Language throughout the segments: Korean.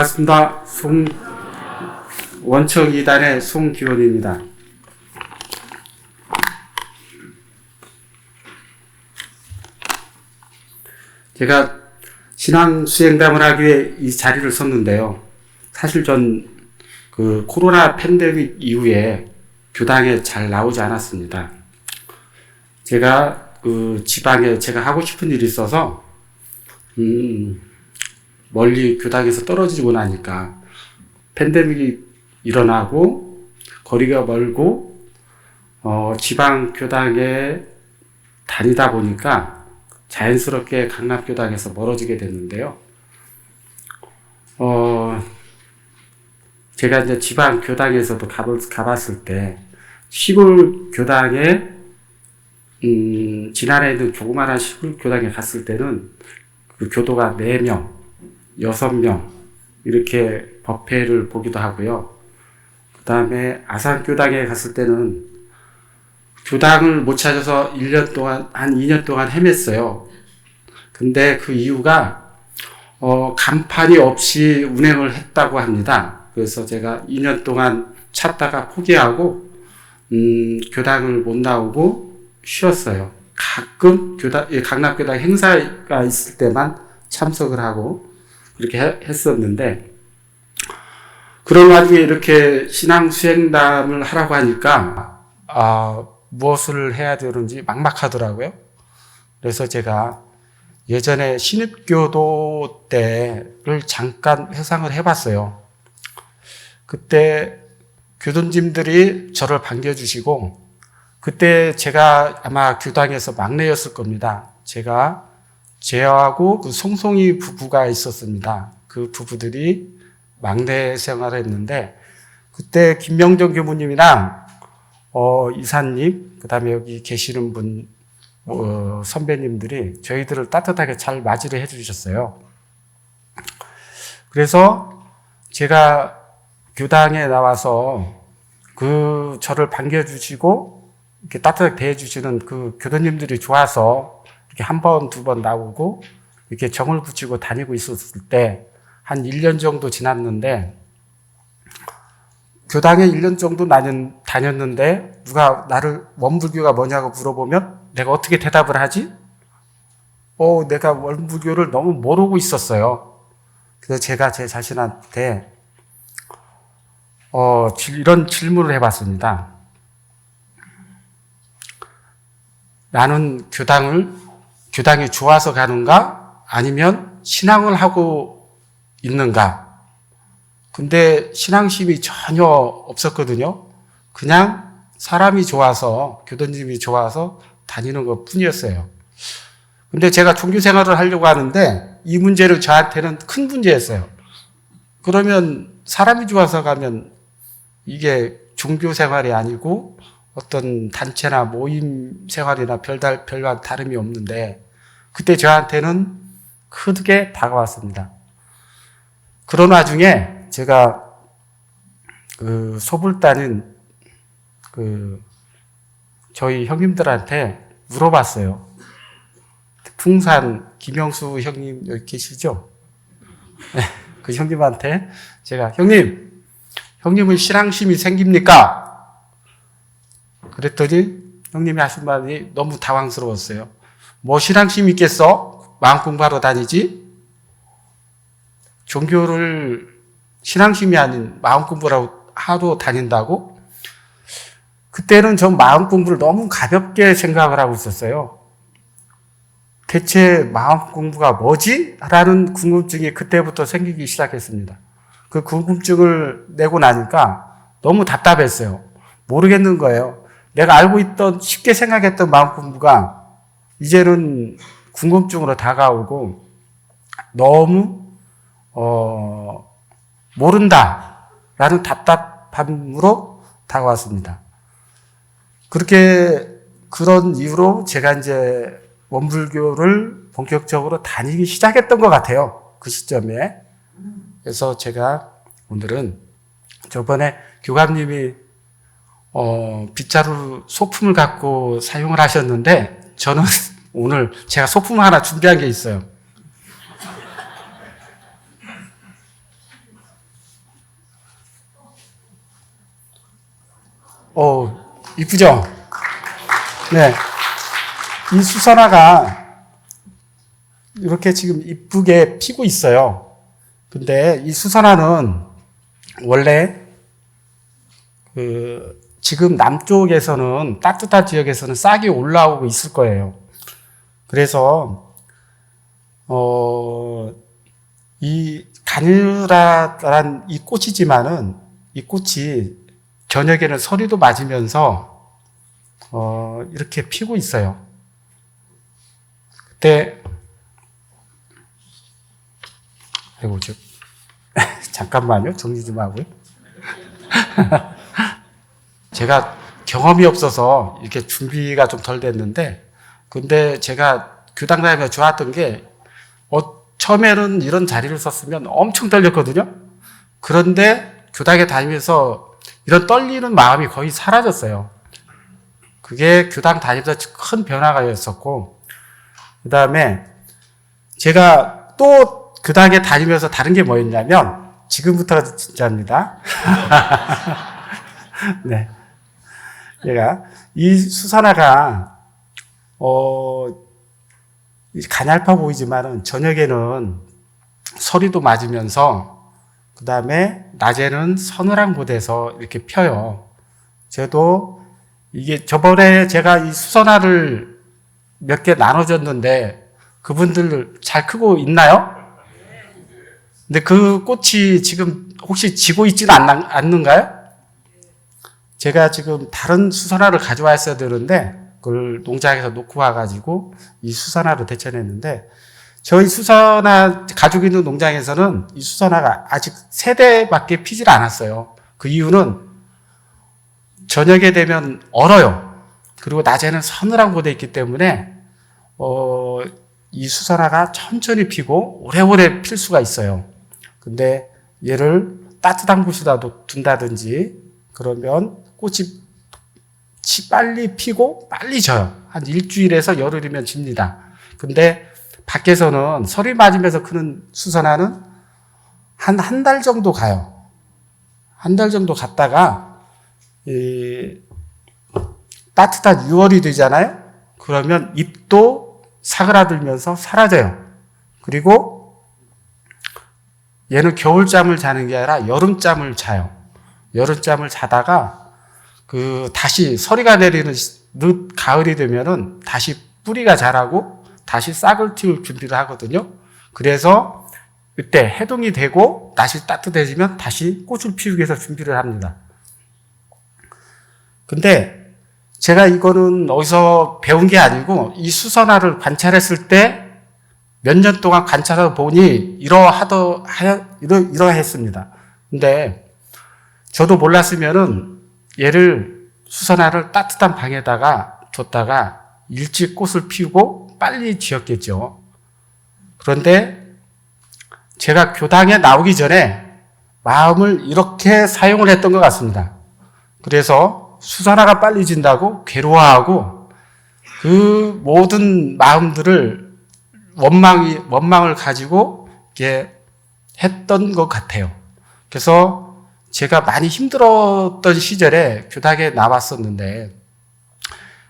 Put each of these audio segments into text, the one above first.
반갑습니다. 원청 2단의 송기원입니다. 제가 신앙 수행담을 하기 위해 이 자리를 썼는데요. 사실 전 코로나 팬데믹 이후에 교당에 잘 나오지 않았습니다. 제가 지방에 제가 하고 싶은 일이 있어서 멀리 교당에서 떨어지고 나니까 팬데믹이 일어나고 거리가 멀고 지방 교당에 다니다 보니까 자연스럽게 강남교당에서 멀어지게 됐는데요. 제가 이제 지방 교당에서도 가봤을 때 시골 교당에 지난해 있는 조그마한 시골 교당에 갔을 때는 그 교도가 4명, 6명 이렇게 법회를 보기도 하고요. 그 다음에 아산교당에 갔을 때는 교당을 못 찾아서 1년 동안, 한 2년 동안 헤맸어요. 근데 그 이유가, 간판이 없이 운행을 했다고 합니다. 그래서 제가 2년 동안 찾다가 포기하고, 교당을 못 나오고 쉬었어요. 가끔 강남교당 행사가 있을 때만 참석을 하고, 그렇게 했었는데, 그런 와중에 이렇게 신앙 수행담을 하라고 하니까, 무엇을 해야 되는지 막막하더라고요. 그래서 제가 예전에 신입교도 때를 잠깐 회상을 해봤어요. 그때 교도님들이 저를 반겨주시고, 그때 제가 아마 교당에서 막내였을 겁니다. 제가 제하고 그 송송이 부부가 있었습니다. 그 부부들이 막내 생활을 했는데, 그때 김명정 교무님이랑 이사님, 그 다음에 여기 계시는 분, 선배님들이 저희들을 따뜻하게 잘 맞이를 해주셨어요. 그래서 제가 교당에 나와서 저를 반겨주시고, 이렇게 따뜻하게 대해주시는 그 교도님들이 좋아서 이렇게 한 번, 두 번 나오고, 이렇게 정을 붙이고 다니고 있었을 때, 한 1년 정도 지났는데, 교당에 1년 정도 다녔는데 누가 나를 원불교가 뭐냐고 물어보면 내가 어떻게 대답을 하지? 내가 원불교를 너무 모르고 있었어요. 그래서 제가 제 자신한테 이런 질문을 해봤습니다. 나는 교당이 좋아서 가는가? 아니면 신앙을 하고 있는가? 근데 신앙심이 전혀 없었거든요. 그냥 사람이 좋아서, 교도님이 좋아서 다니는 것 뿐이었어요. 근데 제가 종교 생활을 하려고 하는데 이 문제는 저한테는 큰 문제였어요. 그러면 사람이 좋아서 가면 이게 종교 생활이 아니고 어떤 단체나 모임 생활이나 별반 다름이 없는데 그때 저한테는 크게 다가왔습니다. 그런 와중에 제가 소불단인 저희 형님들한테 물어봤어요. 풍산 김영수 형님 여기 계시죠? 네, 그 형님한테 제가 형님은 신앙심이 생깁니까? 그랬더니 형님이 하신 말이 너무 당황스러웠어요. 뭐 신앙심이 있겠어? 마음 공부하러 다니지? 종교를 신앙심이 아닌 마음 공부를 하러 다닌다고? 그때는 전 마음 공부를 너무 가볍게 생각을 하고 있었어요. 대체 마음 공부가 뭐지? 라는 궁금증이 그때부터 생기기 시작했습니다. 그 궁금증을 내고 나니까 너무 답답했어요. 모르겠는 거예요. 내가 알고 있던, 쉽게 생각했던 마음 공부가 이제는 궁금증으로 다가오고 너무 모른다라는 답답함으로 다가왔습니다. 그런 이유로 제가 이제 원불교를 본격적으로 다니기 시작했던 것 같아요. 그 시점에. 그래서 제가 오늘은 저번에 교감님이 빗자루 소품을 갖고 사용을 하셨는데 저는 오늘 제가 소품 하나 준비한 게 있어요. 이쁘죠? 네. 이 수선화가 이렇게 지금 이쁘게 피고 있어요. 근데 이 수선화는 원래 지금 남쪽에서는 따뜻한 지역에서는 싹이 올라오고 있을 거예요. 그래서 이 가느다란 이 꽃이지만은 이 꽃이 저녁에는 서리도 맞으면서 이렇게 피고 있어요. 그때 아이고 잠깐만요. 정리 좀 하고요. 제가 경험이 없어서 이렇게 준비가 좀 덜 됐는데, 근데 제가 교당 다니면서 좋았던 게 처음에는 이런 자리를 썼으면 엄청 떨렸거든요. 그런데 교당에 다니면서 이런 떨리는 마음이 거의 사라졌어요. 그게 교당 다니면서 큰 변화가 있었고, 그 다음에 제가 또 교당에 다니면서 다른 게 뭐였냐면, 지금부터가 진짜입니다. 네. 제가 이 수선화가 가냘파 보이지만은 저녁에는 서리도 맞으면서 그 다음에 낮에는 서늘한 곳에서 이렇게 펴요. 저도 이게 저번에 제가 이 수선화를 몇 개 나눠줬는데 그분들 잘 크고 있나요? 근데 그 꽃이 지금 혹시 지고 있지는 않는가요? 제가 지금 다른 수선화를 가져왔어야 되는데 그걸 농장에서 놓고 와가지고 이 수선화로 대체했는데, 저희 수선화 가지고 있는 농장에서는 이 수선화가 아직 3대밖에 피질 않았어요. 그 이유는 저녁에 되면 얼어요. 그리고 낮에는 서늘한 곳에 있기 때문에 이 수선화가 천천히 피고 오래오래 필 수가 있어요. 근데 얘를 따뜻한 곳에다도 둔다든지 그러면 꽃이 빨리 피고 빨리 져요. 한 일주일에서 열흘이면 집니다. 근데 밖에서는 서리 맞으면서 크는 수선화는 한 달 정도 가요. 한 달 정도 갔다가 따뜻한 6월이 되잖아요. 그러면 잎도 사그라들면서 사라져요. 그리고 얘는 겨울잠을 자는 게 아니라 여름잠을 자요. 여름잠을 자다가 다시 서리가 내리는 늦 가을이 되면은 다시 뿌리가 자라고 다시 싹을 틔울 준비를 하거든요. 그래서 이때 해동이 되고 날씨 따뜻해지면 다시 꽃을 피우기 위해서 준비를 합니다. 근데 제가 이거는 어디서 배운 게 아니고 이 수선화를 관찰했을 때 몇 년 동안 관찰하다 보니 이러했습니다. 근데 저도 몰랐으면은 얘를 수선화를 따뜻한 방에다가 뒀다가 일찍 꽃을 피우고 빨리 지었겠죠. 그런데 제가 교당에 나오기 전에 마음을 이렇게 사용을 했던 것 같습니다. 그래서 수선화가 빨리 진다고 괴로워하고 그 모든 마음들을 원망을 가지고 이렇게 했던 것 같아요. 그래서 제가 많이 힘들었던 시절에 교당에 나왔었는데,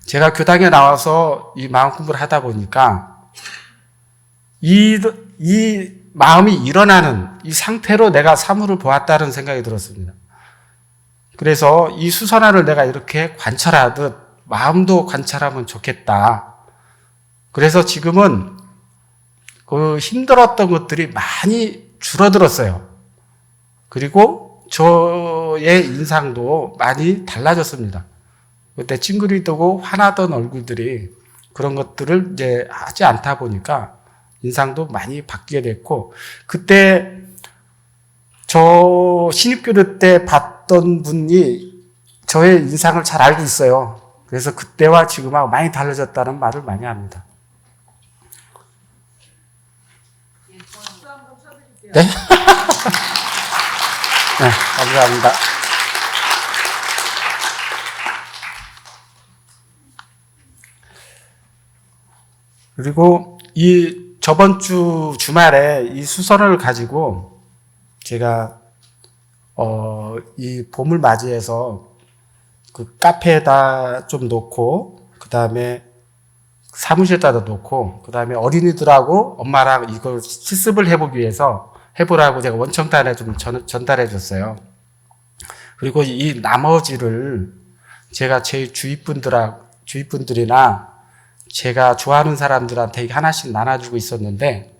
제가 교당에 나와서 이 마음 공부를 하다 보니까 이 마음이 일어나는 이 상태로 내가 사물을 보았다는 생각이 들었습니다. 그래서 이 수선화를 내가 이렇게 관찰하듯 마음도 관찰하면 좋겠다. 그래서 지금은 그 힘들었던 것들이 많이 줄어들었어요. 그리고 저의 인상도 많이 달라졌습니다. 그때 찡그리고 화나던 얼굴들이 그런 것들을 이제 하지 않다 보니까 인상도 많이 바뀌게 됐고, 그때 저 신입교류 때 봤던 분이 저의 인상을 잘 알고 있어요. 그래서 그때와 지금하고 많이 달라졌다는 말을 많이 합니다. 네? 네, 감사합니다. 그리고 저번 주 주말에 이 수선을 가지고 제가 이 봄을 맞이해서 그 카페에다 좀 놓고, 그 다음에 사무실에다 놓고, 그 다음에 어린이들하고 엄마랑 이걸 실습을 해보기 위해서 해보라고 제가 원청단에 좀 전달해 줬어요. 그리고 이 나머지를 제가 제 주위분들이나 제가 좋아하는 사람들한테 하나씩 나눠주고 있었는데,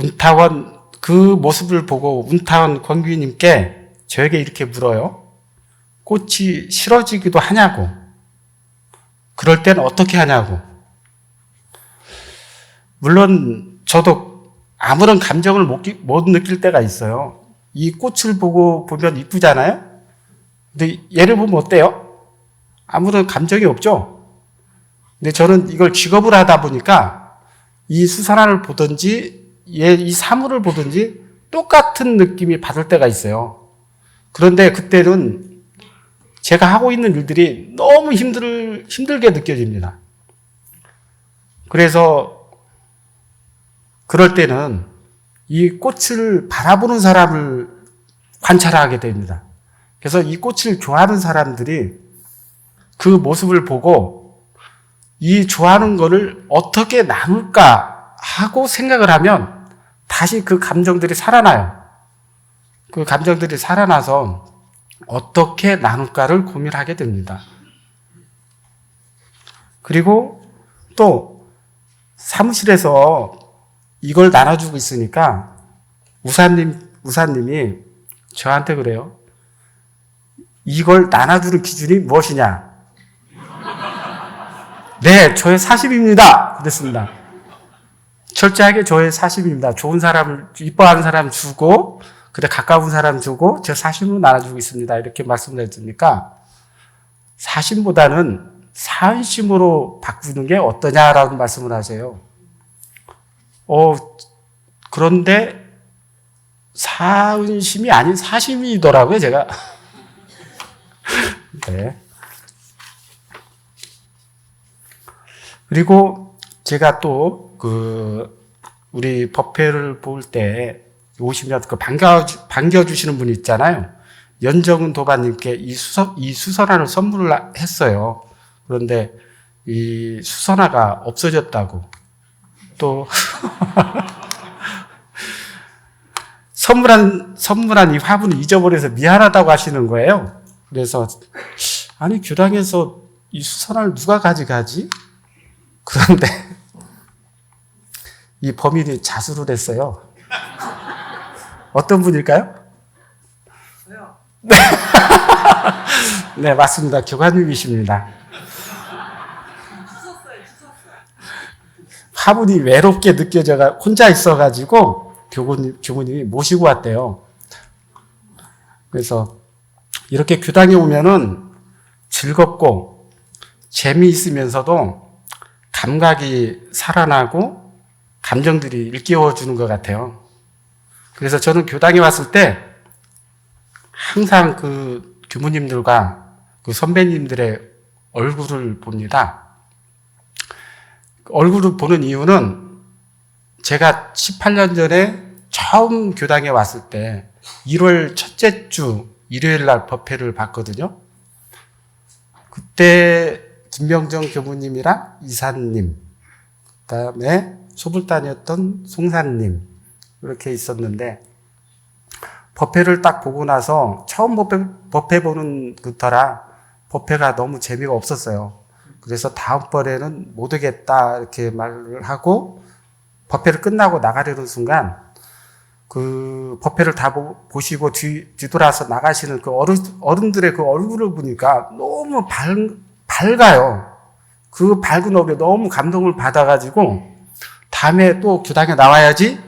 운타원 그 모습을 보고 운타원 권귀님께 저에게 이렇게 물어요. 꽃이 싫어지기도 하냐고. 그럴 땐 어떻게 하냐고. 물론 저도 아무런 감정을 못 느낄 때가 있어요. 이 꽃을 보면 이쁘잖아요. 근데 얘를 보면 어때요? 아무런 감정이 없죠. 근데 저는 이걸 직업을 하다 보니까 이 수산화를 보든지 이 사물을 보든지 똑같은 느낌이 받을 때가 있어요. 그런데 그때는 제가 하고 있는 일들이 너무 힘들게 느껴집니다. 그래서 그럴 때는 이 꽃을 바라보는 사람을 관찰하게 됩니다. 그래서 이 꽃을 좋아하는 사람들이 그 모습을 보고 이 좋아하는 거를 어떻게 나눌까 하고 생각을 하면 다시 그 감정들이 살아나요. 그 감정들이 살아나서 어떻게 나눌까를 고민하게 됩니다. 그리고 또 사무실에서 이걸 나눠주고 있으니까 우사님이 저한테 그래요. 이걸 나눠주는 기준이 무엇이냐? 네, 저의 사심입니다. 그랬습니다. 철저하게 저의 사심입니다. 좋은 사람을, 이뻐하는 사람 주고, 그래 가까운 사람 주고, 저 사심으로 나눠주고 있습니다. 이렇게 말씀드렸으니까, 사심보다는 사은심으로 바꾸는 게 어떠냐라고 말씀을 하세요. 그런데 사은심이 아닌 사심이더라고요, 제가. 네. 그리고 제가 또 우리 법회를 볼 때 오시면 반겨주시는 분이 있잖아요. 연정은 도반님께 이 수선화를 선물을 했어요. 그런데 이 수선화가 없어졌다고. 또 선물한 이 화분을 잊어버려서 미안하다고 하시는 거예요. 그래서 아니 교당에서 이 수선화를 누가 가져가지? 그런데 이 범인이 자수를 했어요. 어떤 분일까요? 저요. 네, 맞습니다. 교관님이십니다. 주셨어요. 화분이 외롭게 느껴져가 혼자 있어가지고 교무님이 모시고 왔대요. 그래서 이렇게 교당에 오면은 즐겁고 재미있으면서도 감각이 살아나고 감정들이 일깨워주는 것 같아요. 그래서 저는 교당에 왔을 때 항상 그 교무님들과 그 선배님들의 얼굴을 봅니다. 얼굴을 보는 이유는 제가 18년 전에 처음 교당에 왔을 때 1월 첫째 주 일요일 날 법회를 봤거든요. 그때 김명정 교무님이랑 이사님, 그 다음에 소불단이었던 송사님 이렇게 있었는데 법회를 딱 보고 나서 처음 법회 보는 그터라 법회가 너무 재미가 없었어요. 그래서 다음번에는 못 오겠다 이렇게 말을 하고 법회를 끝나고 나가려는 순간 그 법회를 다 보시고 뒤돌아서 나가시는 그 어른들의 그 얼굴을 보니까 너무 밝아요. 그 밝은 얼굴에 너무 감동을 받아가지고 다음에 또 교당에 나와야지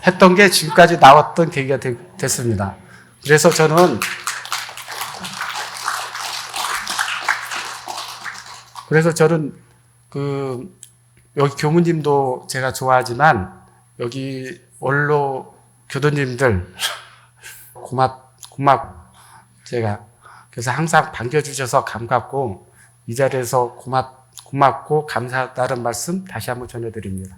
했던 게 지금까지 나왔던 계기가 됐습니다. 그래서 저는 여기 교무님도 제가 좋아하지만 여기 원로 교도님들 제가 그래서 항상 반겨주셔서 반갑고 이 자리에서 고맙고 감사하다는 말씀 다시 한번 전해드립니다.